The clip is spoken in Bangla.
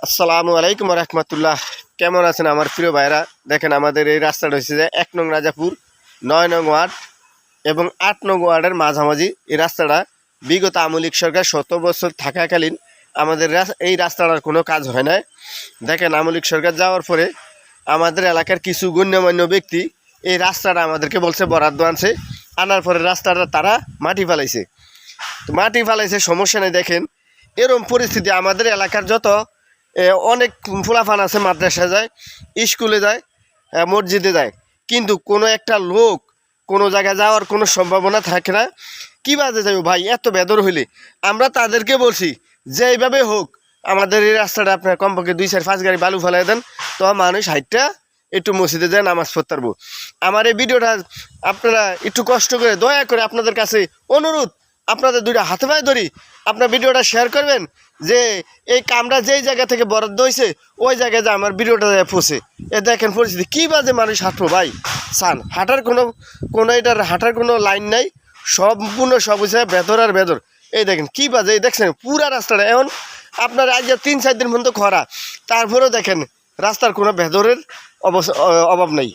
আসসালামু আলাইকুম রহমতুল্লাহ। কেমন আছেন আমার প্রিয় ভাইরা? দেখেন আমাদের এই রাস্তাটা হচ্ছে যে 1 নং রাজাপুর, 9 নং ওয়ার্ড এবং 8 নং ওয়ার্ডের মাঝামাঝি। এই রাস্তাটা বিগত আওয়ামী লীগ সরকার 7 বছর থাকাকালীন আমাদের এই রাস্তাটার কোনো কাজ হয় না। দেখেন আওয়ামী লীগ সরকার যাওয়ার পরে আমাদের এলাকার কিছু গণ্যমান্য ব্যক্তি এই রাস্তাটা আমাদেরকে বলছে বরাদ্দ আনছে, আনার পরে রাস্তাটা তারা মাটি ফেলাইছে। তো মাটি ফেলাইছে, সমস্যা নেই। দেখেন এরকম পরিস্থিতি আমাদের এলাকার যত অনেক ফুলাফান আছে, মাদ্রাসা যায়, স্কুলে যায়, মসজিদে যায়, কিন্তু কোনো একটা লোক কোনো জায়গায় যাওয়ার কোনো সম্ভাবনা থাকে না। কী বাজে যাবে ভাই? এত বেদর হইলে আমরা তাদেরকে বলছি যে এইভাবে হোক আমাদের এই রাস্তাটা আপনার কমপক্ষে 2-4-5 গাড়ি বালু ফেলাই দেন, তো মানুষ হাইটটা একটু মসজিদে যায় নামাজ পড়তে পারবো। আমার এই ভিডিওটা আপনারা একটু কষ্ট করে দয়া করে আপনাদের কাছে অনুরোধ, আপনাদের দুইটা হাতে পায়ে ধরি, আপনার ভিডিওটা শেয়ার করবেন যে এই কামটা যেই জায়গা থেকে বরাদ্দ হয়েছে ওই জায়গায় যে আমার ভিডিওটা পৌঁছে। এ দেখেন পরিস্থিতি কী বাজে, মানুষ হাঁটবো ভাই সান হাঁটার কোনো এটার হাঁটার কোনো লাইন নাই, সম্পূর্ণ সব হচ্ছে বেদর আর বেদর। এই দেখেন কী বাজে, এই দেখছেন পুরা রাস্তাটা এখন আপনার আজ 3-4 দিন পর্যন্ত খরা, তারপরেও দেখেন রাস্তার কোনো বেদরের অভাব নেই।